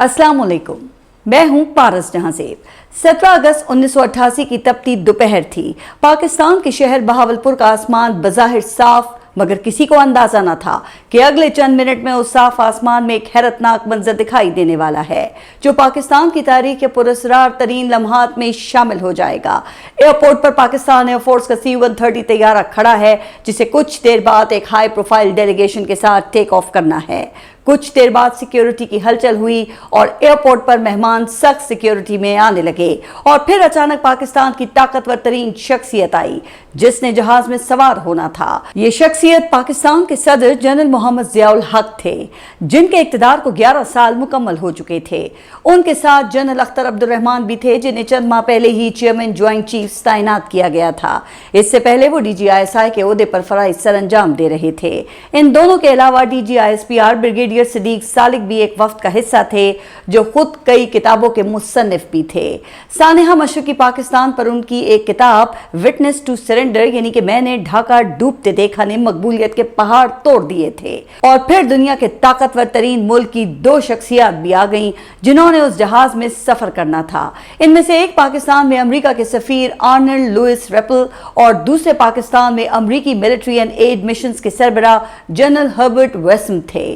अस्सलाम वालेकुम, मैं हूं पारस जहांसेब। 17 अगस्त 1988 की तपती दोपहर थी। पाकिस्तान के शहर बहावलपुर का आसमान बज़ाहिर साफ, मगर किसी को अंदाजा न था कि अगले चंद मिनट में उस साफ आसमान में एक हैरतनाक मंजर दिखाई देने वाला है, जो पाकिस्तान की तारीख के पुरस्कार तरीन लम्हात में शामिल हो जाएगा। एयरपोर्ट पर पाकिस्तान एयरफोर्स का C-130 तैयारा खड़ा है, जिसे कुछ देर बाद एक हाई प्रोफाइल डेलीगेशन के साथ टेक ऑफ करना है। कुछ देर बाद सिक्योरिटी की हलचल हुई और एयरपोर्ट पर मेहमान सख्त सिक्योरिटी में आने लगे, और फिर अचानक पाकिस्तान की ताकतवर तरीन शख्सियत आई, जिसने जहाज में सवार होना था। ये शख्सियत पाकिस्तान के सदर जनरल मोहम्मद जियाउल हक थे, जिनके इक़्तिदार को 11 साल मुकम्मल हो चुके थे। उनके साथ जनरल अख्तर अब्दुल रहमान भी थे, जिन्हें चंद माह पहले ही चेयरमैन ज्वाइंट चीफ्स तैनात किया गया था। इससे पहले वो DGISI के ओहदे पर फराइज सर अंजाम दे रहे थे। इन दोनों के अलावा DGISPR ब्रिगेडियर सिद्दीक सालिक भी एक वफ्द का हिस्सा थे, जो खुद कई किताबों के मुसन्निफ भी थे। सानेहा मशरकी पाकिस्तान पर उनकी एक किताब विटनेस टू सरेंडर, यानी कि मैंने ढाका डूबते देखा, ने मकबूलियत के पहाड़ तोड़ दिए थे। और फिर दुनिया के ताकतवर तरीन मुल्क की 2 शख्सियत भी आ गईं, जिन्होंने उस जहाज में सफर करना था। इनमें से एक पाकिस्तान में अमेरिका के सफीर आर्नल्ड लुइस रेपल और दूसरे पाकिस्तान में अमेरिकी मिलिट्री एंड एड मिशंस के सरबराह जनरल हर्बर्ट वेस्म थे।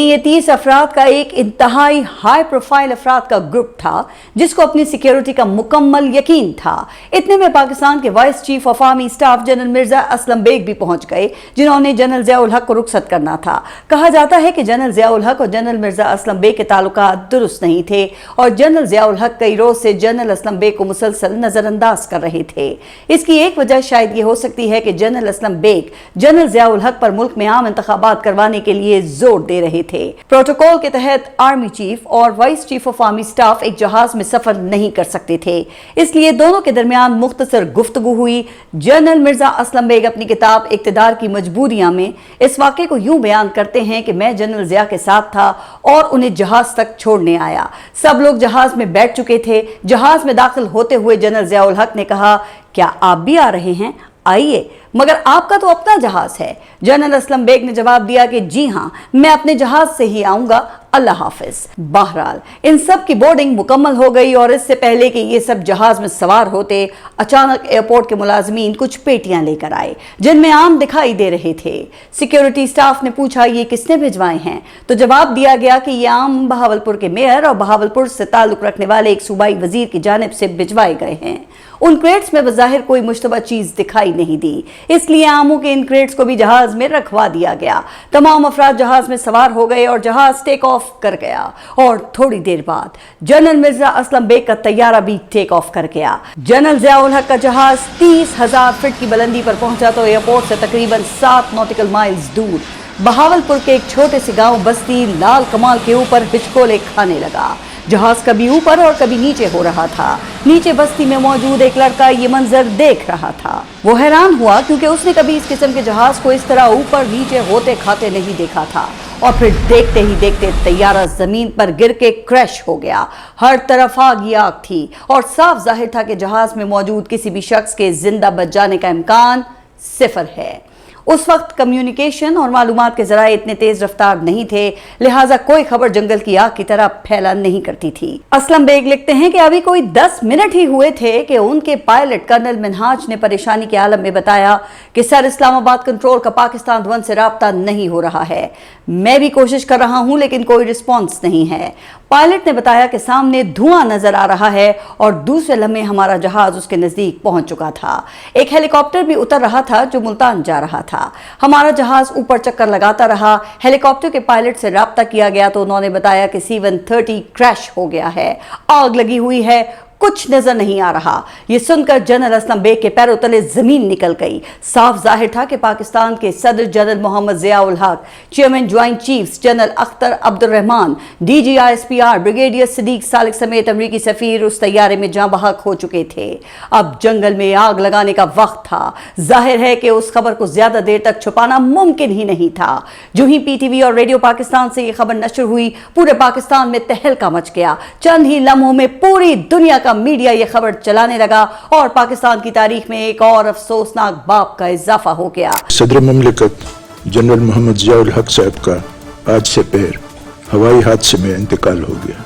ये 30 अफराद का एक इंतहाई हाई प्रोफाइल अफराद का ग्रुप था, जिसको अपनी सिक्योरिटी का मुकम्मल यकीन था। इतने में पाकिस्तान के vice chief of army staff general Mirza Aslam Beg भी पहुंच गए, जिन्होंने जनरल जियाउल हक को रुखसत करना था। कहा जाता है कि जनरल जियाउल हक और जनरल मिर्जा असलम बेग के ताल्लुकात दुरुस्त नहीं थे, और जनरल जियाउल हक कई रोज से जनरल असलम बेग को मुसलसल नजरअंदाज कर रहे थे। इसकी एक वजह शायद ये हो सकती है कि जनरल असलम बेग जनरल जियाउल हक पर मुल्क में आम इंतखाबात करवाने के लिए जोर दे रहे थे। प्रोटोकॉल के तहत आर्मी चीफ और vice chief of army staff एक जहाज में सफर नहीं कर सकते थे, इसलिए दोनों के दरमियान मुख्तसर गुफ्तगू हुई। जनरल मिर्जा असलम बेग अपनी किताब इक्तदार की मजबूरियां में इस वाक़े को यूं बयान करते हैं कि मैं जनरल जिया के साथ था और उन्हें जहाज तक छोड़ने आया। सब लोग जहाज में बैठ चुके थे। जहाज में दाखिल होते हुए जनरल जियाउल हक ने कहा, क्या आप भी आ रहे हैं? आइए, मगर आपका तो अपना जहाज है। जनरल असलम बेग ने जवाब दिया कि जी हाँ, मैं अपने जहाज से ही आऊंगा, अल्लाह हाफिज। बहरहाल इन सब की बोर्डिंग मुकम्मल हो गई, और इससे पहले कि ये सब जहाज में सवार होते, अचानक एयरपोर्ट के मुलाजमीन कुछ पेटियां लेकर आए, जिनमें आम दिखाई दे रहे थे। सिक्योरिटी स्टाफ ने पूछा, ये किसने भिजवाए हैं? तो जवाब दिया गया कि ये आम बहावलपुर के मेयर और बहावलपुर से ताल्लुक रखने वाले एक सूबाई वजीर की जानिब से भिजवाए गए हैं। उन क्रेट्स में बज़ाहिर कोई मुश्तबा चीज दिखाई नहीं दी, इसलिए आमों के इन क्रेट्स को भी जहाज में रखवा दिया गया। तमाम अफराद जहाज में सवार हो गए और जहाज टेक ऑफ कर गया, और थोड़ी देर बाद जनरल मिर्जा असलम बेग का तैयारा भी टेक ऑफ कर गया। जनरल जियाउल हक का जहाज 30,000 फीट की बुलंदी पर पहुंचा तो एयरपोर्ट से तकरीबन 7 नॉटिकल माइल्स दूर बहावलपुर के एक छोटे से गांव बस्ती लाल कमाल के ऊपर हिचकोले खाने लगा। जहाज कभी ऊपर और कभी नीचे हो रहा था। नीचे बस्ती में मौजूद एक लड़का ये मंजर देख रहा था। वो हैरान हुआ, क्योंकि उसने कभी इस किस्म के जहाज को इस तरह ऊपर नीचे होते खाते नहीं देखा था। और फिर देखते ही देखते तैयारा जमीन पर गिर के क्रैश हो गया। हर तरफ आग ही आग थी, और साफ जाहिर था कि जहाज में मौजूद किसी भी शख्स के जिंदा बच जाने का इम्कान सिफर है। उस वक्त कम्युनिकेशन और मालूमात के जराए इतने तेज रफ्तार नहीं थे, लिहाजा कोई खबर जंगल की आग की तरह फैला नहीं करती थी। असलम बेग लिखते हैं कि अभी कोई 10 मिनट ही हुए थे कि उनके पायलट कर्नल मिनहाज ने परेशानी के आलम में बताया कि सर, इस्लामाबाद कंट्रोल का पाकिस्तान 1 से राब्ता नहीं हो रहा है। मैं भी कोशिश कर रहा हूं, लेकिन कोई रिस्पॉन्स नहीं है। पायलट ने बताया कि सामने धुआं नजर आ रहा है, और दूसरे लम्हे हमारा जहाज उसके नजदीक पहुंच चुका था। एक हेलीकॉप्टर भी उतर रहा था जो मुल्तान जा रहा था। हमारा जहाज ऊपर चक्कर लगाता रहा। हेलीकॉप्टर के पायलट से राब्ता किया गया तो उन्होंने बताया कि C-130 क्रैश हो गया है, आग लगी हुई है, कुछ नजर नहीं आ रहा। यह सुनकर जनरल असलम बेग के पैरों तले जमीन निकल गई। साफ जाहिर था कि पाकिस्तान के सदर general Mohammad Ziaul Haq, chairman joint chiefs general Akhtar Abdul Rahman, DGISPR brigadier Siddique Salik समेत अमरीकी सफीर उस तैयारे में जाँ बहक हो चुके थे। अब जंगल में आग लगाने का वक्त था। जाहिर है कि उस खबर को ज्यादा देर तक छुपाना मुमकिन ही नहीं था। जो ही PTV और रेडियो पाकिस्तान से यह खबर नशर हुई, पूरे पाकिस्तान में तहलका मच गया। चंद ही लम्हों में पूरी दुनिया का मीडिया यह खबर चलाने लगा, और पाकिस्तान की तारीख में एक और अफसोसनाक बाब का इजाफा हो गया। सदर मुमलिकत जनरल मोहम्मद जियाउल हक साहब का आज से पहर हवाई हादसे में इंतकाल हो गया।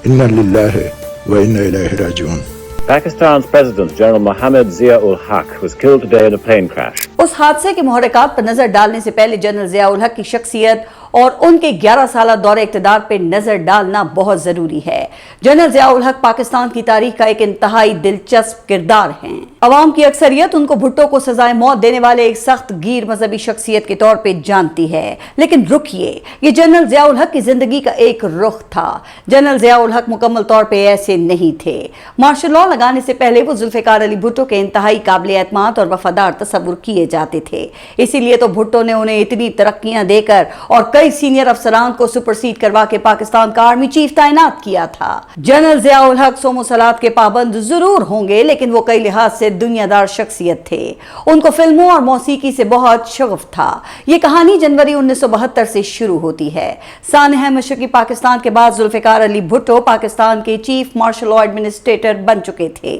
इन्ना लिल्लाहि व इन्ना इलैहि राजिऊन। Pakistan's President General Mohammad Zia-ul-Haq was killed today in a plane crash. उस हादसे के मुहर्रिकात पर नजर डालने से पहले जनरल ज़िया-उल-हक की शख्सियत और उनके 11 साल दौरे इक़्तिदार पर नजर डालना बहुत जरूरी है। जनरल ज़िया-उल-हक पाकिस्तान की तारीख का एक इंतहाई दिलचस्प किरदार हैं। अवाम की अक्सरियत उनको भुट्टो को सजाए मौत देने वाले एक सख्त गीर मजहबी शख्सियत के तौर पे जानती है, लेकिन रुकिए, ये जनरल ज़िया-उल-हक की जिंदगी का एक रुख था। जनरल ज़िया-उल-हक मुकम्मल तौर पे ऐसे नहीं थे। मार्शल लॉ लगाने से पहले वो जुल्फ़िकार अली भुट्टो के इंतहाई काबिल एतमाद और वफादार तस्वुर किए जाते थे। इसीलिए तो भुट्टो ने उन्हें इतनी तरक्कियां देकर और कई सीनियर अफसरान को सुपरसीड करवा के पाकिस्तान का आर्मी चीफ तैनात किया था। जनरल ज़िया-उल-हक सोमो सलात के पाबंद जरूर होंगे, लेकिन वो कई लिहाज से दुनियादार शख्सियत थे। उनको फिल्मों और मौसीकी से बहुत शगफ था। ये कहानी जनवरी 1972 से शुरू होती है। सानह मशरकी पाकिस्तान के बाद जुल्फ़िकार अली भुट्टो पाकिस्तान के चीफ मार्शल लॉ एडमिनिस्ट्रेटर बन चुके थे।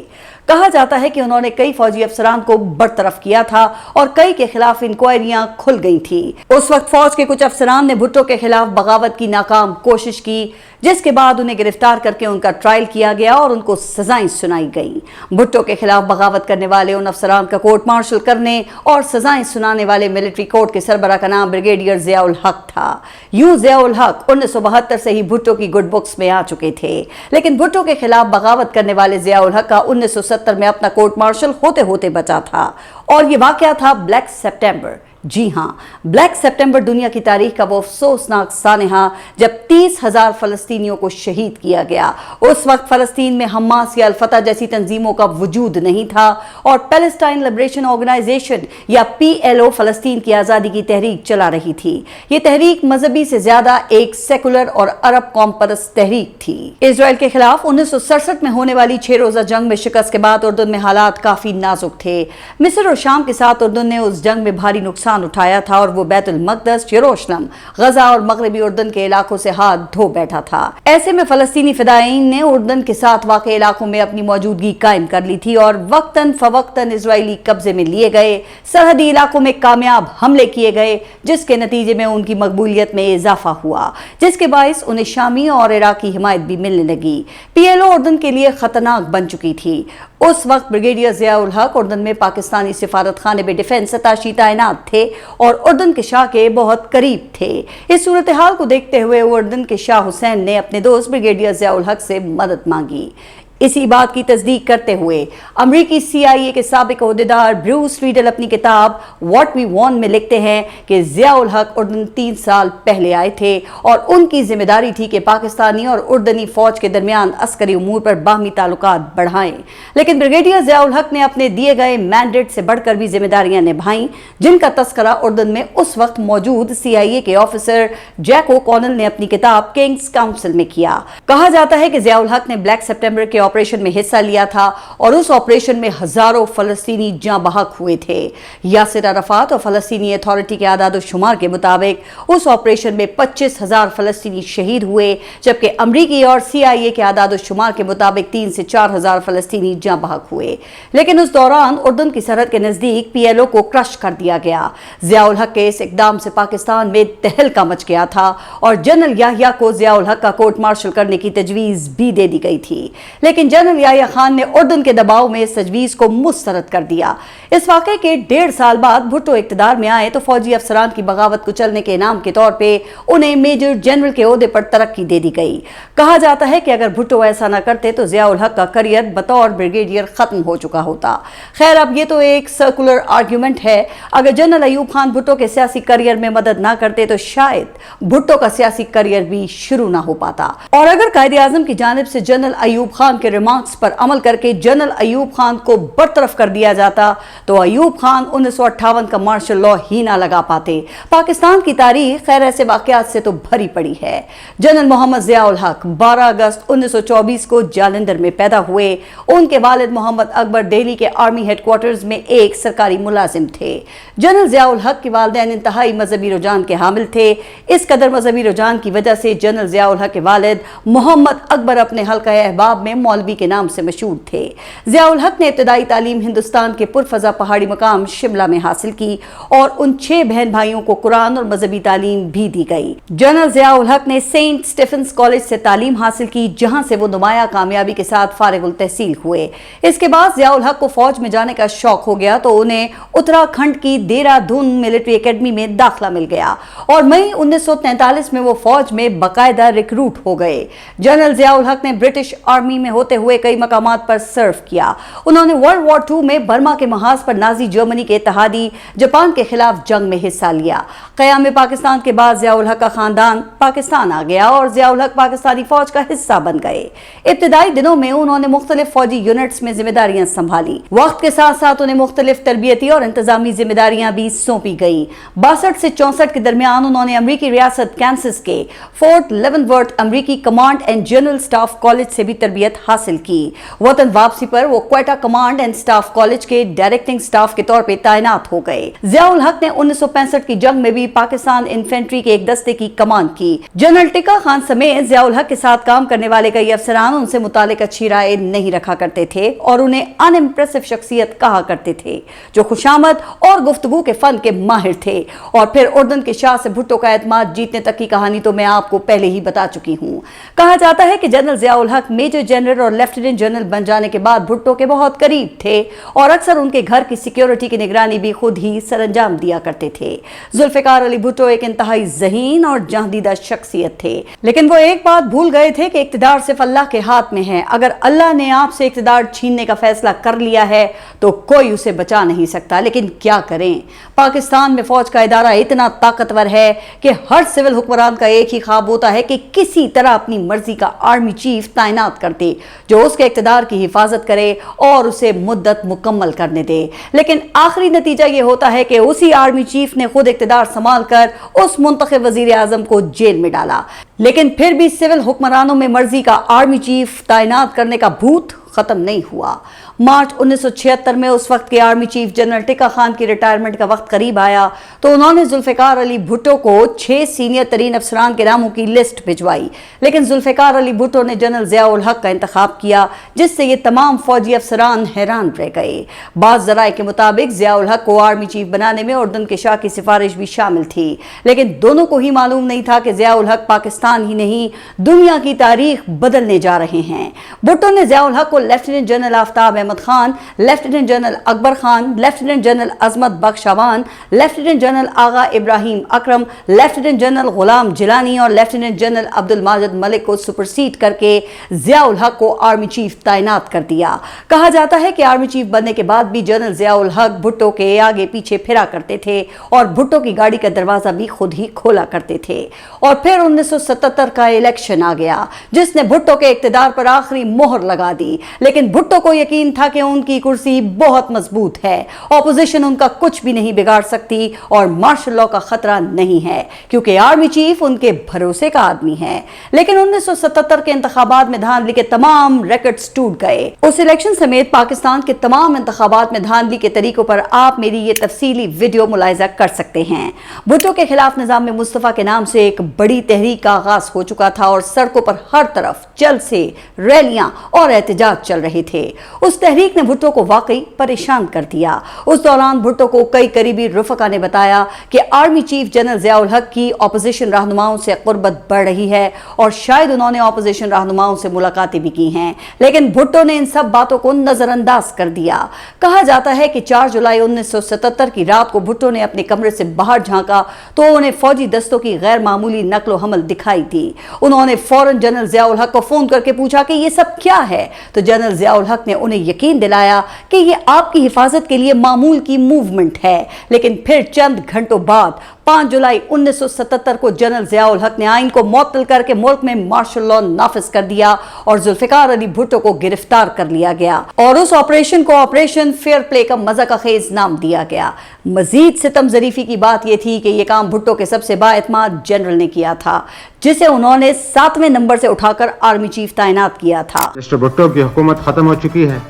कहा जाता है कि उन्होंने कई फौजी अफसरान को बरतरफ किया था और कई के खिलाफ इंक्वायरियां खुल गई थी। उस वक्त फौज के कुछ अफसरान ने भुट्टो के खिलाफ बगावत की नाकाम कोशिश की, जिसके बाद उन्हें गिरफ्तार करके उनका ट्रायल किया गया और उनको सजाएं सुनाई गई। भुट्टो के खिलाफ बगावत करने वाले उन अफसरान का कोर्ट मार्शल करने और सजाएं सुनाने वाले मिलिट्री कोर्ट के सरबराह का नाम ब्रिगेडियर ज़िया-उल-हक था। यूं ज़िया-उल-हक 1972 से ही भुट्टो की गुड बुक्स में आ चुके थे, लेकिन भुट्टो के खिलाफ बगावत करने वाले ज़िया-उल-हक का 1970 में अपना कोर्ट मार्शल होते होते बचा था, और ये वाकया था ब्लैक सितंबर। जी हां, ब्लैक सितंबर दुनिया की तारीख का वो अफसोसनाक सानहा जब 30,000 फलस्तीनियों को शहीद किया गया। उस वक्त फलस्तीन में हमास या अल-फतह जैसी तंजीमों का वजूद नहीं था और पैलेस्टाइन लिबरेशन ऑर्गेनाइजेशन या PLO फलस्तीन की आज़ादी की तहरीक चला रही थी। ये तहरीक मजहबी से ज्यादा एक सेकुलर और अरब कौम परस्त तहरीक थी। इसराइल के खिलाफ 1967 में होने वाली 6 रोजा जंग में शिकस्त के बाद उर्दन में हालात काफी नाजुक थे। मिस्र और शाम के साथ उर्दन ने उस जंग में भारी नुकसान उठाया था और वो बैतुल मक़दस, यरूशलेम, गजा और मगरबी उर्दन के इलाकों से हाथ धो बैठा था। ऐसे में फलस्तीनी फिदायीन ने उर्दन के साथ वाक़े इलाकों में अपनी मौजूदगी कायम कर ली थी और वक्तन फवक्तन इजरायली कब्जे में लिए गए सरहदी इलाकों में कामयाब हमले किए गए, जिसके नतीजे में उनकी मकबूलियत में इजाफा हुआ, जिसके बायस उन्हें शामी और इराकी हिमायत भी मिलने लगी। PLO उर्दन के लिए खतरनाक बन चुकी थी। उस वक्त ब्रिगेडियर ज़िया-उल-हक उर्दन में पाकिस्तानी सिफारत खाने में डिफेंस अताशी तैनात थे और उर्दन के शाह के बहुत करीब थे। इस सूरत हाल को देखते हुए उर्दन के शाह हुसैन ने अपने दोस्त ब्रिगेडियर ज़िया-उल-हक से मदद मांगी। इसी बात की तस्दीक करते हुए अमरीकी CIA के साबिक ओहदेदार ब्रूस रीडल अपनी किताब व्हाट वी वांट में लिखते हैं कि ज़िया-उल-हक उर्दन 3 साल पहले आए थे और उनकी जिम्मेदारी थी कि पाकिस्तानी और उर्दनी फौज के दरमियान अस्करी उमूर पर बाहमी ताल्लुकात बढ़ाएं, लेकिन ब्रिगेडियर ज़िया-उल-हक ने अपने दिए गए मैंडेट से बढ़कर भी जिम्मेदारियां निभाई, जिनका तस्करा उर्दन में उस वक्त मौजूद CIA के ऑफिसर जैक ओ'कॉनल ने अपनी किताब किंग्स काउंसिल में किया। कहा जाता है कि ज़िया-उल-हक ने ब्लैक सितंबर के ऑपरेशन में हिस्सा लिया था और उस ऑपरेशन में हजारों फलस्तीनी जाँ बहक हुए थे। यासिर अराफात और फलस्तीनी अथॉरिटी के आदाद शुमार के मुताबिक उस ऑपरेशन में 25,000 फलस्तीनी शहीद हुए, जबकि अमरीकी और CIA के आदाद शुमार के मुताबिक 3 से 4,000 फलस्तीनी जाँ बहक हुए। लेकिन उस दौरान उर्दन की सरहद के नजदीक PLO को क्रश कर दिया गया। ज़िया-उल-हक के इस इकदाम से पाकिस्तान में तहलका मच गया था और जनरल याहिया को ज़िया-उल-हक का कोर्ट मार्शल करने की तजवीज़ भी दे दी गई थी, लेकिन जनरल याहिया खान ने उर्दन के दबाव में इस तजवीज़ को मुस्तरद कर दिया। इस वाक़े के 1.5 साल बाद भुट्टो इक़्तिदार में आए तो फौजी अफसरान की बगावत को चलने के इनाम के तौर पे उन्हें मेजर जनरल के ओहदे पर तरक्की दे दी गई। कहा जाता है कि अगर भुट्टो ऐसा न करते तो ज़िया-उल-हक का करियर बतौर ब्रिगेडियर खत्म हो चुका होता। खैर, अब ये तो एक सर्कुलर आर्ग्यूमेंट है। अगर जनरल अयूब खान भुट्टो के सियासी करियर में मदद ना करते तो शायद भुट्टो का सियासी करियर भी शुरू ना हो पाता। और अगर कायद-ए-आज़म की जानिब से जनरल अयूब खान के रिमार्क्स पर अमल करके जनरल अयूब खान को बरतरफ कर दिया जाता तो अयूब खान 1958 का मार्शल लॉ ही ना लगा पाते। पाकिस्तान की तारीख खैर ऐसे वाकयात से तो भरी पड़ी है। जनरल मोहम्मद ज़िया-उल-हक 12 अगस्त 1924 को जालंधर में पैदा हुए। उनके वालिद मोहम्मद अकबर दिल्ली के आर्मी हेडक्वार्टर्स में एक सरकारी मुलाजिम थे। जनरल ज़िया-उल-हक के वालिदैन इंतहाई मजहबी रुझान के हामिल थे। इस कदर मजहबी रुझान की वजह से जनरल ज़िया-उल-हक के वालिद मोहम्मद अकबर अपने हल्का अहबाब में मौलवी के नाम से मशहूर थे। ज़ियाउल हक ने इब्तदाई तालीम हिंदुस्तान के पुरफजा पहाड़ी मकाम शिमला में हासिल की और उन 6 बहन भाइयों को कुरान और मजहबी तालीम भी दी गई। जनरल ज़ियाउल हक ने सेंट स्टीफेंस कॉलेज से तालीम हासिल की, जहां से वो नुमाया कामयाबी के साथ फारिगुल तहसील हुए। इसके बाद ज़ियाउल हक को फौज में जाने का शौक हो गया तो उन्हें उत्तराखंड की देहरादून मिलिट्री एकेडमी में दाखिला मिल गया और मई 1943 में वो फौज में बाकायदा रिक्रूट हो गए। जनरल ज़ियाउल हक ने ब्रिटिश आर्मी में होते हुए कई मकामात पर सर्व किया। उन्होंने वर्ल्ड वॉर 2 में बर्मा के महाज पर नाजी जर्मनी के इत्तेहादी जापान के खिलाफ जंग में हिस्सा लिया। क़याम पाकिस्तान के बाद ज़ियाउल हक का खानदान पाकिस्तान आ गया और ज़ियाउल हक पाकिस्तानी फौज का हिस्सा बन गए। इब्तिदाई दिनों में उन्होंने मुख्तलिफ फौजी यूनिट्स में जिम्मेदारियां संभाली। वक्त के साथ साथ उन्हें मुख्तलिफ तरबियती और इंतजामी जिम्मेदारियां भी सौंपी गई। 62 से 64 के दरमियान उन्होंने अमरीकी रियासत कैंसस के फोर्ट लेवनवर्थ अमरीकी command and general staff college से भी तरबियत हासिल की। वतन वापसी पर वो Quetta command and staff college के डायरेक्टिंग स्टाफ के तौर पर तैनात हो गए। ज़ियाउल हक ने 1965 की जंग में भी पाकिस्तान इन्फेंट्री के एक दस्ते की कमान की। जनरल टिक्का खान समेत ज़ियाउल हक के साथ काम करने वाले कई अफसरान उनसे मुतालिक अच्छी राय नहीं रखा करते थे और उन्हें अनइम्प्रेसिव शख्सियत कहा करते थे, जो खुशामद और गुफ्तगू के फन के माहिर थे। और फिर उर्दन के शाह से भुट्टो का एतमाद जीतने तक की कहानी तो मैं आपको पहले ही बता चुकी हूँ। कहा जाता है कि जनरल ज़ियाउल हक मेजर जनरल और लेफ्टिनेंट जनरल बन जाने के बाद भुट्टो के बहुत करीब थे और अक्सर उनके घर की सिक्योरिटी की निगरानी भी खुद ही सरंजाम दिया करते थे। जुल्फ़िकार अली भुट्टो एक इंतहाई ज़हीन और जहांदीदा शख्सियत थे, लेकिन वो एक बात भूल गए थे कि इक़्तिदार सिर्फ अल्लाह के हाथ में है। अगर अल्लाह ने आपसे इक़्तिदार छीनने का फैसला कर लिया है तो कोई उसे बचा नहीं सकता। लेकिन क्या करें, पाकिस्तान में फौज का इदारा इतना ताकतवर है कि हर सिविल हुक्मरान का एक ही ख्वाब होता है कि किसी तरह अपनी मर्जी का आर्मी चीफ तैनात कर दे जो उसके इक़्तिदार की हिफाजत करे और उसे मुद्दत मुकम्मल करने दे। लेकिन आखिरी नतीजा ये होता है कि उसी आर्मी चीफ ने खुद इक़्तिदार संभाल कर उस मुंतखब वज़ीर आज़म को जेल में डाला। लेकिन फिर भी सिविल हुक्मरानों में मर्जी का आर्मी चीफ तैनात करने का भूत खत्म नहीं हुआ। मार्च 1976 में उस वक्त के army chief general tikka Khan की रिटायरमेंट का वक्त करीब आया तो उन्होंने जुल्फ़िकार अली भुट्टो को 6 सीनियर तरीन अफसरान के नामों की लिस्ट भिजवाई। लेकिन जुल्फ़िकार अली भुट्टो ने जनरल ज़ियाउल हक का इंतखाब किया, जिससे ये तमाम फौजी अफसरान हैरान रह गए। बाज़ ज़राए के मुताबिक ज़ियाउल हक को आर्मी चीफ बनाने में उर्दन के शाह की सिफारिश भी शामिल थी, लेकिन दोनों को ही मालूम नहीं था कि ज़ियाउल हक पाकिस्तान ही नहीं दुनिया की तारीख बदलने जा रहे हैं। भुट्टो ने ज़ियाउल हक को lieutenant general Aftab Ahmed Khan, lieutenant general Akbar Khan, lieutenant general Azmat Bakhshwan, lieutenant general Agha Ibrahim Akram, lieutenant general Ghulam Jilani और लेफ्टिनेंट जनरल अब्दुल माजिद मलिक को सुपरसीड करके ज़ियाउल हक को आर्मी चीफ तैनात कर दिया। कहा जाता है कि आर्मी चीफ बनने के बाद भी जनरल ज़ियाउल हक भुट्टो के आगे पीछे फिरा करते थे और भुट्टो की गाड़ी का दरवाजा भी खुद ही खोला करते थे। और फिर 1977 का इलेक्शन आ गया, जिसने भुट्टो के इक़्तिदार पर आखिरी मोहर लगा दी। लेकिन भुट्टो को यकीन था कि उनकी कुर्सी बहुत मजबूत है, ऑपोजिशन उनका कुछ भी नहीं बिगाड़ सकती और मार्शल लॉ का खतरा नहीं है, क्योंकि आर्मी चीफ उनके भरोसे का आदमी है। लेकिन 1977 के इंतखाबात में धांधली के तमाम रिकॉर्ड्स टूट गए। उस इलेक्शन समेत पाकिस्तान के तमाम इंतखाबात में धांधली के तरीकों पर आप मेरी ये तफसीली वीडियो मुलाहिजा कर सकते हैं। भुट्टो के खिलाफ निजाम मुस्तफा के नाम से एक बड़ी तहरीक का आगाज हो चुका था और सड़कों पर हर तरफ जलसे, रैलियां और एहतजाज चल रहे थे। उस तहरीक ने भुट्टो को वाकई परेशान कर दिया। उस दौरान भुट्टो को कई करीबी रुफका ने बताया कि आर्मी चीफ जनरल ज़ियाउल हक की ऑपोजिशन रहनुमाओं से कुर्बत बढ़ रही है और शायद उन्होंने ऑपोजिशन रहनुमाओं से मुलाकातें भी की हैं। लेकिन भुट्टो ने इन सब बातों को नजरअंदाज कर दिया। कहा जाता है कि 4 जुलाई 1977 की रात को भुट्टो ने अपने कमरे से बाहर झांका तो उन्हें फौजी दस्तों की गैर मामूली नकलो हमल दिखाई दी। उन्होंने फौरन जनरल ज़ियाउल हक को फोन करके पूछा कि ये सब क्या है, तो जनरल ज़ियाउल हक ने उन्हें यकीन दिलाया कि ये आपकी हिफाजत के लिए मामूल की मूवमेंट है। लेकिन फिर चंद घंटों बाद 5 जुलाई 1977 को जनरल ज़ियाउल हक ने आइन को मुअत्तल करके मुल्क में मार्शल लॉ नाफिज कर दिया और जुल्फ़िकार अली भुट्टो को गिरफ्तार कर लिया गया और उस ऑपरेशन को ऑपरेशन फेयर प्ले का मजा का खेज नाम दिया गया। मजीद सितम ज़रीफ़ी की बात यह थी कि यह काम भुट्टो के सबसे बाएतमाद जनरल ने किया था, जिसे उन्होंने 7वें नंबर से उठाकर आर्मी चीफ तैनात किया था। मिस्टर भुट्टो की हुकूमत खत्म हो चुकी है,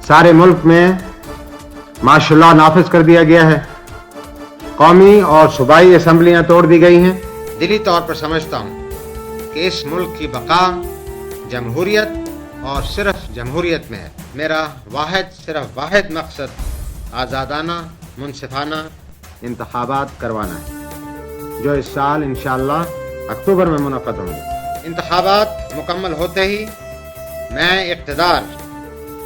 सारे मुल्क में मार्शल लॉ नाफिज कर दिया गया है, कौमी और सूबाई असम्बलियां तोड़ दी गई हैं। दिली तौर पर समझता हूँ कि इस मुल्क की बका, जमहूरियत اور صرف جمہوریت میں ہے۔ میرا صرف واحد مقصد آزادانہ منصفانہ انتخابات کروانا ہے، جو اس سال انشاءاللہ اکتوبر میں منعقد ہوں گے۔ انتخابات مکمل ہوتے ہی میں اقتدار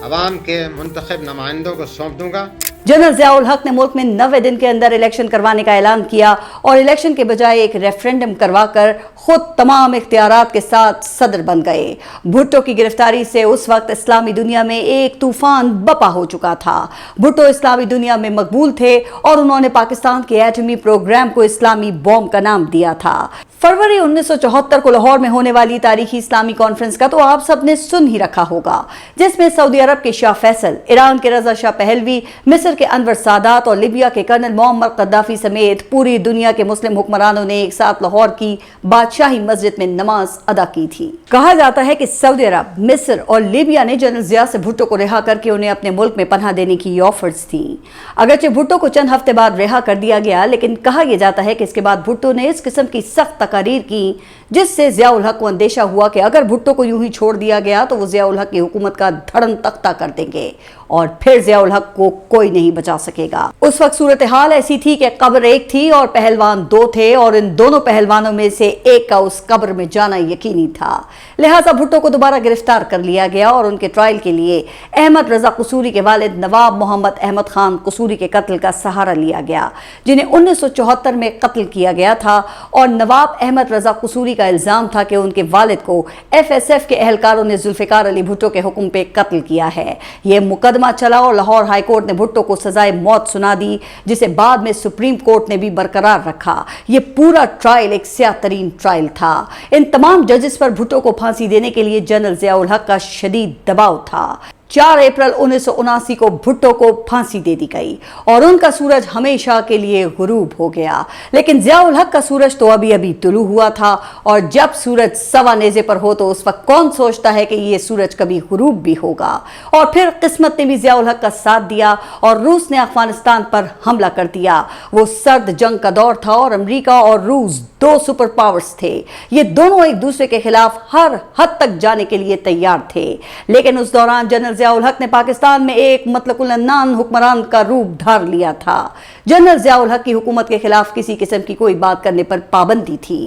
عوام کے منتخب نمائندوں کو سونپ دوں گا۔ جنرل ضیاء الحق نے ملک میں 90 دن کے اندر الیکشن کروانے کا اعلان کیا اور الیکشن کے بجائے ایک ریفرنڈم کروا کر خود تمام اختیارات کے ساتھ صدر بن گئے۔ بھٹو کی گرفتاری سے اس وقت اسلامی دنیا میں ایک طوفان بپا ہو چکا تھا۔ بھٹو اسلامی دنیا میں مقبول تھے اور انہوں نے پاکستان کے ایٹمی پروگرام کو اسلامی بوم کا نام دیا تھا۔ فروری 1974 کو لاہور میں ہونے والی تاریخی اسلامی کانفرنس کا تو آپ سب نے سن ہی رکھا ہوگا، جس میں سعودی عرب کے شاہ فیصل، ایران کے رضا شاہ پہلوی، مصر کے انور سادات اور لیبیا کے کرنل معمر قذافی سمیت پوری دنیا کے مسلم حکمرانوں نے ایک ساتھ لاہور کی بادشاہی مسجد میں نماز ادا کی تھی۔ کہا جاتا ہے کہ سعودی عرب، مصر اور لیبیا نے جنرل ضیاء سے بھٹو کو رہا کر کے انہیں اپنے ملک میں پناہ دینے کی آفرز تھیں۔ اگرچہ بھٹو کو چند ہفتے بعد رہا کر دیا گیا، لیکن کہا یہ جاتا ہے کہ اس کے بعد بھٹو نے اس قسم کی سخت تقاریر کی جس سے ضیاء الحق کو اندیشہ ہوا کہ اگر بھٹو کو یوں ہی چھوڑ دیا گیا تو وہ ضیاء الحق کی حکومت کا دھڑم تختہ کر دیں گے اور پھر ضیاء الحق کو کوئی نہیں بچا سکے گا۔ اس وقت صورتحال ایسی تھی کہ قبر ایک تھی اور پہلوان دو تھے، اور ان دونوں پہلوانوں میں سے ایک کا اس قبر میں جانا یقینی تھا۔ لہٰذا بھٹو کو دوبارہ گرفتار کر لیا گیا اور ان کے ٹرائل کے لیے احمد رضا قصوری کے والد نواب محمد احمد خان قصوری کے قتل کا سہارا لیا گیا، جنہیں 1974 میں قتل کیا گیا تھا، اور نواب احمد رضا قصوری کا الزام تھا کہ ان کے والد کو FSF کے اہلکاروں نے ذوالفقار علی بھٹو کے حکم پہ قتل کیا ہے۔ یہ مقدمہ چلا اور لاہور ہائی کورٹ نے بھٹو کو سزائے موت سنا دی، جسے بعد میں سپریم کورٹ نے بھی برقرار رکھا۔ یہ پورا ٹرائل ایک سیاہ ترین ٹرائل تھا۔ ان تمام ججز پر بھٹو کو پھانسی دینے کے لیے جنرل ضیاء الحق کا شدید دباؤ تھا۔ 4 اپریل 1979 کو بھٹو کو پھانسی دے دی گئی اور ان کا سورج ہمیشہ کے لیے غروب ہو گیا، لیکن ضیاء الحق کا سورج تو ابھی طلوع ہوا تھا، اور جب سورج سوا نیزے پر ہو تو اس وقت کون سوچتا ہے کہ یہ سورج کبھی غروب بھی ہوگا۔ اور پھر قسمت نے بھی ضیاء الحق کا ساتھ دیا اور روس نے افغانستان پر حملہ کر دیا۔ وہ سرد جنگ کا دور تھا اور امریکہ اور روس 2 سپر پاورز تھے۔ یہ دونوں ایک دوسرے کے خلاف ہر حد تک جانے کے لیے تیار تھے، لیکن اس دوران جنرل ضیاء الحق نے پاکستان میں ایک مطلق العنان حکمران کا روپ دھار لیا تھا۔ جنرل ضیاء الحق کی حکومت کے خلاف کسی قسم کی کوئی بات کرنے پر پابندی تھی۔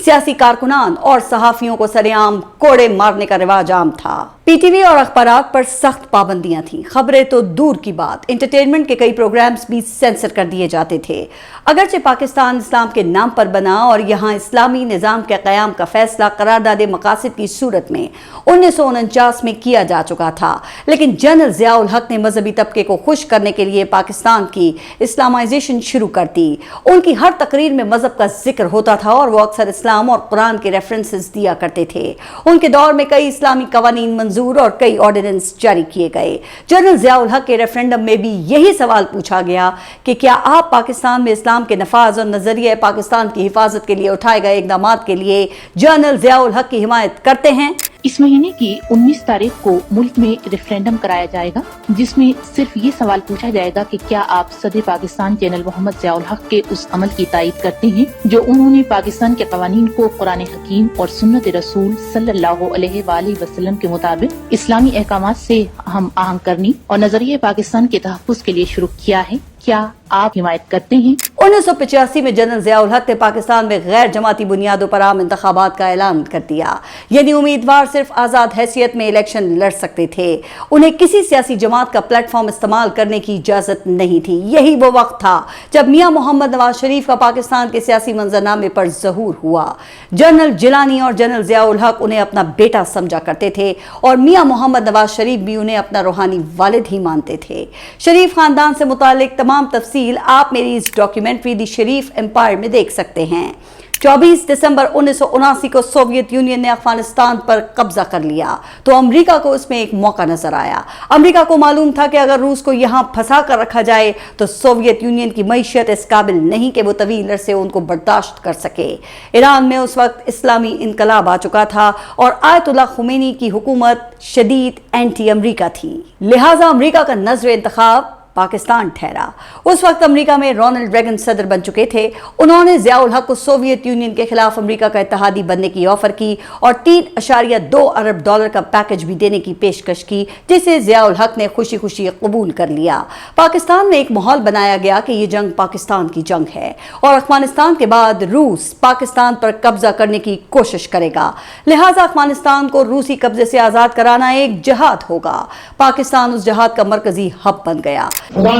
سیاسی کارکنان اور صحافیوں کو سر عام کوڑے مارنے کا رواج عام تھا۔ PTV اور اخبارات پر سخت پابندیاں تھیں، خبریں تو دور کی بات، انٹرٹینمنٹ کے کئی پروگرامز بھی سینسر کر دیے جاتے تھے۔ اگرچہ پاکستان اسلام کے نام پر بنا اور یہاں اسلامی نظام کے قیام کا فیصلہ قرارداد مقاصد کی صورت میں 1949 میں کیا جا چکا تھا، لیکن جنرل ضیاء الحق نے مذہبی طبقے کو خوش کرنے کے لیے پاکستان کی اسلامائزیشن شروع کر دی۔ ان کی ہر تقریر میں مذہب کا ذکر ہوتا تھا اور وہ اکثر اسلام اور قرآن کے ریفرنسز دیا کرتے تھے۔ ان کے دور میں کئی اسلامی قوانین منظور اور کئی آرڈیننس جاری کیے گئے۔ جنرل ضیاء الحق کے ریفرنڈم میں بھی یہی سوال پوچھا گیا کہ کیا آپ پاکستان میں اسلام کے نفاذ اور نظریہ پاکستان کی حفاظت کے لیے اٹھائے گئے اقدامات کے لیے جنرل ضیاء الحق کی حمایت کرتے ہیں؟ اس مہینے کی 19 تاریخ کو ملک میں ریفرینڈم کرایا جائے گا، جس میں صرف یہ سوال پوچھا جائے گا کہ کیا آپ صدر پاکستان جنرل محمد ضیاء الحق کے اس عمل کی تائید کرتے ہیں جو انہوں نے پاکستان کے قوانین کو قرآن حکیم اور سنت رسول صلی اللہ علیہ وآلہ وسلم کے مطابق اسلامی احکامات سے ہم آہنگ کرنی اور نظریہ پاکستان کے تحفظ کے لیے شروع کیا ہے؟ کیا آپ حمایت کرتے ہیں؟ 1985 میں جنرل ضیاء الحق نے پاکستان میں غیر جماعتی بنیادوں پر عام انتخابات کا اعلان کر دیا، یعنی امیدوار صرف آزاد حیثیت میں الیکشن لڑ سکتے تھے، انہیں کسی سیاسی جماعت کا پلیٹ فارم استعمال کرنے کی اجازت نہیں تھی۔ یہی وہ وقت تھا جب میاں محمد نواز شریف کا پاکستان کے سیاسی منظرنامے پر ظہور ہوا۔ جنرل جیلانی اور جنرل ضیاء الحق انہیں اپنا بیٹا سمجھا کرتے تھے اور میاں محمد نواز شریف بھی انہیں اپنا روحانی والد ہی مانتے تھے۔ شریف خاندان سے متعلق تمام تفصیل آپ میری اس ڈاکیومنٹری دی شریف امپائر میں دیکھ سکتے ہیں۔ 24 دسمبر 1979 کو سوویت یونین نے افغانستان پر قبضہ کر لیا تو امریکہ کو اس میں ایک موقع نظر آیا۔ امریکہ کو معلوم تھا کہ اگر روس کو یہاں پھنسا کر رکھا جائے تو سوویت یونین کی معیشت اس قابل نہیں کہ وہ طویل عرصے ان کو برداشت کر سکے۔ ایران میں اس وقت اسلامی انقلاب آ چکا تھا اور آیت اللہ خمینی کی حکومت شدید اینٹی امریکہ تھی، لہٰذا امریکہ کا نظر انتخاب पाकिस्तान ठहरा। उस वक्त अमेरिका में रोनाल्ड रेगन सदर बन चुके थे। उन्होंने ज़ियाउल हक को सोवियत यूनियन के खिलाफ अमेरिका का इत्तेहादी बनने की ऑफर की और $3.2 अरब का पैकेज भी देने की पेशकश की, जिसे ज़ियाउल हक ने खुशी खुशी कबूल कर लिया। पाकिस्तान में एक माहौल बनाया गया कि ये जंग पाकिस्तान की जंग है और अफगानिस्तान के बाद रूस पाकिस्तान पर कब्जा करने की कोशिश करेगा, लिहाजा अफगानिस्तान को रूसी कब्जे से आजाद कराना एक जिहाद होगा। पाकिस्तान उस जिहाद का मरकजी हब बन गया। खुदा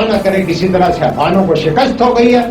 ना करे किसी तरह से अफगानों को शिकस्त हो गई है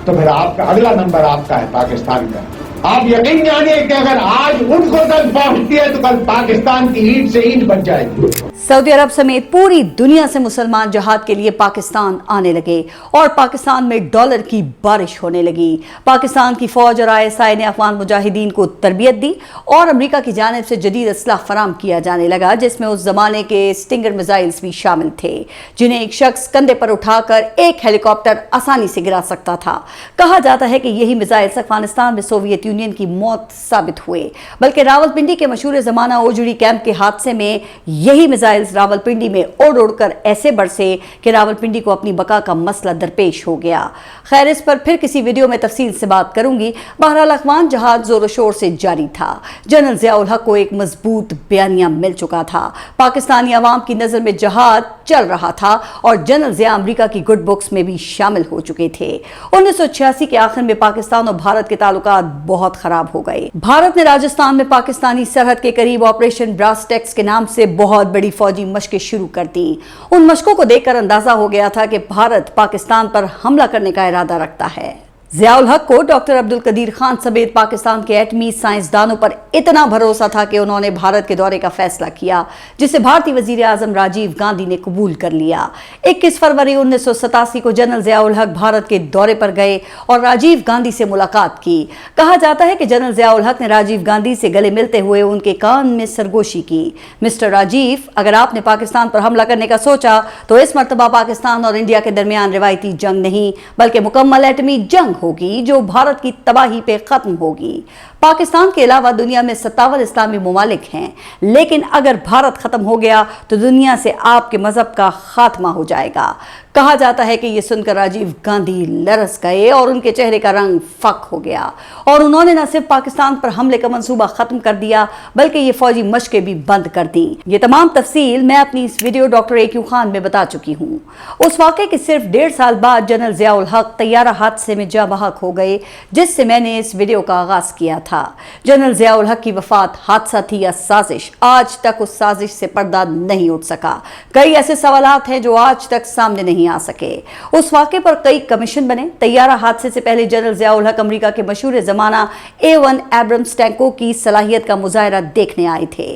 तो फिर आपका अगला नंबर आपका है पाकिस्तान का। आप यकीन जानिए कि अगर आज उनको तक पहुंचती है तो कल पाकिस्तान की ईंट से ईंट बन जाएगी। सऊदी अरब समेत पूरी दुनिया से मुसलमान जहाद के लिए पाकिस्तान आने लगे और पाकिस्तान में डॉलर की बारिश होने लगी। पाकिस्तान की फौज और ISI ने अफगान मुजाहिदीन को तरबियत दी और अमेरिका की जानिब से जदीद असलाह फराम किया जाने लगा, जिसमें उस जमाने के स्टिंगर मिसाइल्स भी शामिल थे, जिन्हें एक शख्स कंधे पर उठाकर एक हेलीकॉप्टर आसानी से गिरा सकता था। कहा जाता है कि यही मिसाइल्स अफगानिस्तान में सोवियत यूनियन की मौत साबित हुए, बल्कि रावलपिंडी के मशहूर जमाना ओजड़ी कैंप के हादसे में यही मिसाइल्स रावलपिंडी में उड़ कर ऐसे बरसे कि रावलपिंडी को अपनी बका का मसला दरपेश हो गया। खैर, इस पर फिर किसी वीडियो में तफसील से बात करूंगी। बहरहाल अफगान जहाद जोर शोर से जारी था। जनरल ज़ियाउल हक को एक मजबूत बयानिया मिल चुका था। पाकिस्तानी अवाम की नजर में जहाद चल रहा था और जनरल ज़िया अमेरिका की गुड बुक्स में भी शामिल हो चुके थे। 1986 के आखिर में पाकिस्तान और भारत के ताल्लुकात बहुत खराब हो गए। भारत ने राजस्थान में पाकिस्तानी सरहद के करीब ऑपरेशन ब्रास टैक्स के नाम से बहुत बड़ी फौजी मशकें शुरू कर दी। उन मशकों को देखकर अंदाजा हो गया था कि भारत पाकिस्तान पर हमला करने का इरादा रखता है। ज़ियाउल हक को डॉक्टर अब्दुल कदीर खान समेत पाकिस्तान के एटमी साइंसदानों पर इतना भरोसा था कि उन्होंने भारत के दौरे का फैसला किया, जिसे भारतीय वजीर आजम राजीव गांधी ने कबूल कर लिया। 21 फरवरी 1987 को जनरल ज़ियाउल हक भारत के दौरे पर गए और राजीव गांधी से मुलाकात की। कहा जाता है कि जनरल ज़ियाउल हक ने राजीव गांधी से गले मिलते हुए उनके कान में सरगोशी की, मिस्टर राजीव, अगर आपने पाकिस्तान पर हमला करने का सोचा तो इस मर्तबा पाकिस्तान और इंडिया के दरमियान रिवायती जंग नहीं बल्कि मुकम्मल एटमी जंग होगी, जो भारत की तबाही पे खत्म होगी। पाकिस्तान के अलावा दुनिया में 57 इस्लामी मुमालिक हैं, लेकिन अगर भारत खत्म हो गया तो दुनिया से आपके मजहब का खात्मा हो जाएगा। कहा जाता है कि यह सुनकर राजीव गांधी लरस गए और उनके चेहरे का रंग फक हो गया और उन्होंने न सिर्फ पाकिस्तान पर हमले का मंसूबा खत्म कर दिया बल्कि ये फौजी मशकें भी बंद कर दी। ये तमाम तफसील मैं अपनी इस वीडियो डॉक्टर AQ खान में बता चुकी हूँ। उस वाक़े के सिर्फ 1.5 साल बाद जनरल ज़ियाउल हक तैयारा हादसे में जाँ बहक हो गए, जिससे मैंने इस वीडियो का आगाज किया था। जनरल ज़ियाउल हक की वफात हादसा थी या साजिश, आज तक उस साजिश से पर्दा नहीं उठ सका। कई ऐसे सवालात हैं जो आज तक सामने नहीं आ सके। उस वाक़े पर कई कमीशन बने। तैयारा हादसे से पहले जनरल ज़ियाउल हक अमेरिका के मशहूर जमाना A1 एब्रम्स टैंकों की सलाहियत का मुजाहरा देखने आए थे।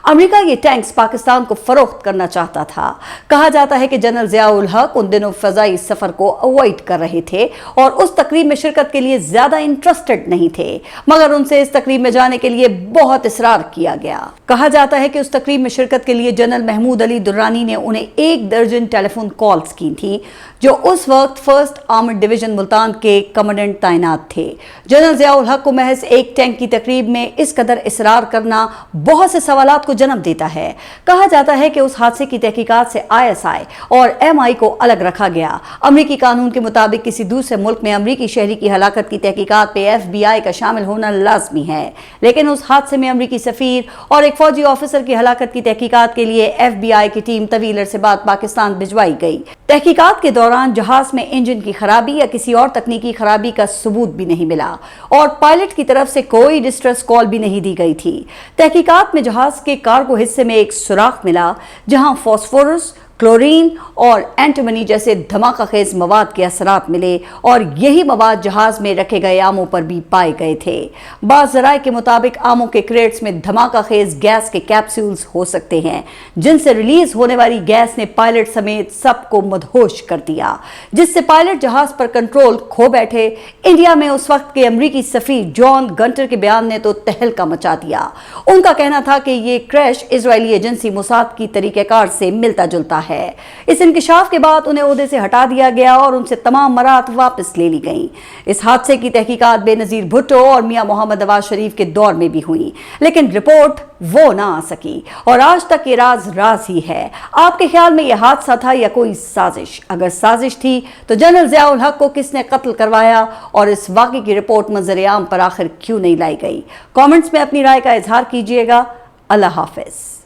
अमेरिका ये टैंक्स पाकिस्तान को फरोख्त करना चाहता था। कहा जाता है कि जनरल ज़ियाउल हक उन दिनों फजाई सफर को अवॉइड कर रहे थे और उस तकरीब में शिरकत के लिए ज्यादा इंटरेस्टेड नहीं थे, मगर उनसे इस तकरीब में जाने के लिए बहुत इसरार किया गया। कहा जाता है कि उस तकरीब में शिरकत के लिए जनरल महमूद अली दुर्रानी ने उन्हें 1 दर्जन टेलीफोन कॉल्स की थी, जो उस वक्त 1st आर्मर्ड डिवीजन मुल्तान के कमांडेंट तैनात थे। जनरल ज़ियाउल हक को महज एक टैंक की तकरीब में इस कदर इसरार करना बहुत से सवालात को जन्म देता है। कहा जाता है कि उस हादसे की तहकीकात से ISI और MI को अलग रखा गया। अमरीकी कानून के मुताबिक किसी दूसरे मुल्क में अमरीकी शहरी की हलाकत की तहकीकात पे FBI का शामिल होना लाजमी है, लेकिन उस हादसे में अमरीकी सफीर और एक फौजी ऑफिसर की हलाकत की तहकीकात के लिए FBI की टीम तवील अरसे बाद पाकिस्तान भिजवाई गई। तहकीकात के दौरान जहाज में इंजन की खराबी या किसी और तकनीकी खराबी का सबूत भी नहीं मिला और पायलट की तरफ से कोई डिस्ट्रेस कॉल भी नहीं दी गई थी। तहकीकात में जहाज के कार्गो हिस्से में एक सुराख मिला जहां फास्फोरस, क्लोरीन और एंटीमनी जैसे धमाका खेज मवाद के असरात मिले और यही मवाद जहाज में रखे गए आमों पर भी पाए गए थे। बाज़ ज़राए के मुताबिक आमों के क्रेट्स में धमाका खेज गैस के कैप्सूल्स हो सकते हैं, जिनसे रिलीज होने वाली गैस ने पायलट समेत सबको मदहोश कर दिया, जिससे पायलट जहाज पर कंट्रोल खो बैठे। इंडिया में उस वक्त के अमरीकी सफीर जॉन गंटर के बयान ने तो तहलका मचा दिया। उनका कहना था कि ये क्रैश इजरायली एजेंसी मोसाद की तरीक़ेकार से मिलता जुलता है। ہے۔ اس انکشاف کے بعد انہیں عہدے سے ہٹا دیا گیا اور ان سے تمام برات واپس لے لی گئیں۔ اس حادثے کی تحقیقات بے نظیر بھٹو اور میاں محمد نواز شریف کے دور میں بھی ہوئی، لیکن رپورٹ وہ نہ آ سکی اور آج تک یہ راز ہی ہے۔ آپ کے خیال میں یہ حادثہ تھا یا کوئی سازش؟ اگر سازش تھی تو جنرل ضیاء الحق کو کس نے قتل کروایا اور اس واقعے کی رپورٹ منظر عام پر آخر کیوں نہیں لائی گئی؟ کامنٹس میں اپنی رائے کا اظہار کیجیے گا۔ اللہ حافظ۔